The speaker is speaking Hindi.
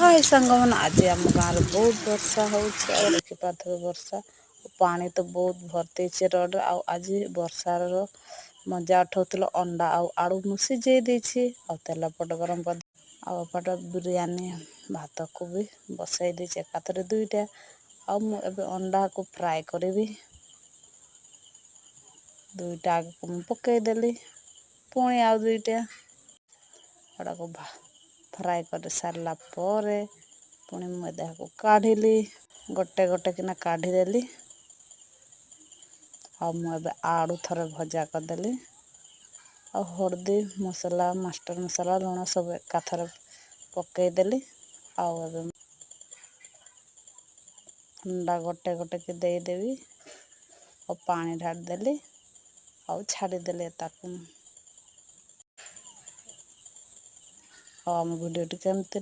हाय संगमन आज आम गाँव बहुत वर्षा होखिपे वर्षा पानी तो बहुत भर्ती रोड आज वर्षार मजा उठाऊल अंडा आलू मु सिझे तेल पट गरम कर पट बिरयानी भात को भी बसई देती एकाथरे दुईटा अंडा को फ्राए करी दुईटा आगे पकईदेली पुणी आ दुईटा को फ्राए कर सारा पुणी मुझे काढ़ी गोटे गोटे किना काढ़ीदेली मुझे आड़ू थरे भजा करदेली हल्दी मसला मास्टर मसला लुण सब एकाथरे पकईदेली अंडा गोटे गोटे की देदेवी और पानी ढारदेली और छाड़देली आम वीडियो टी केमती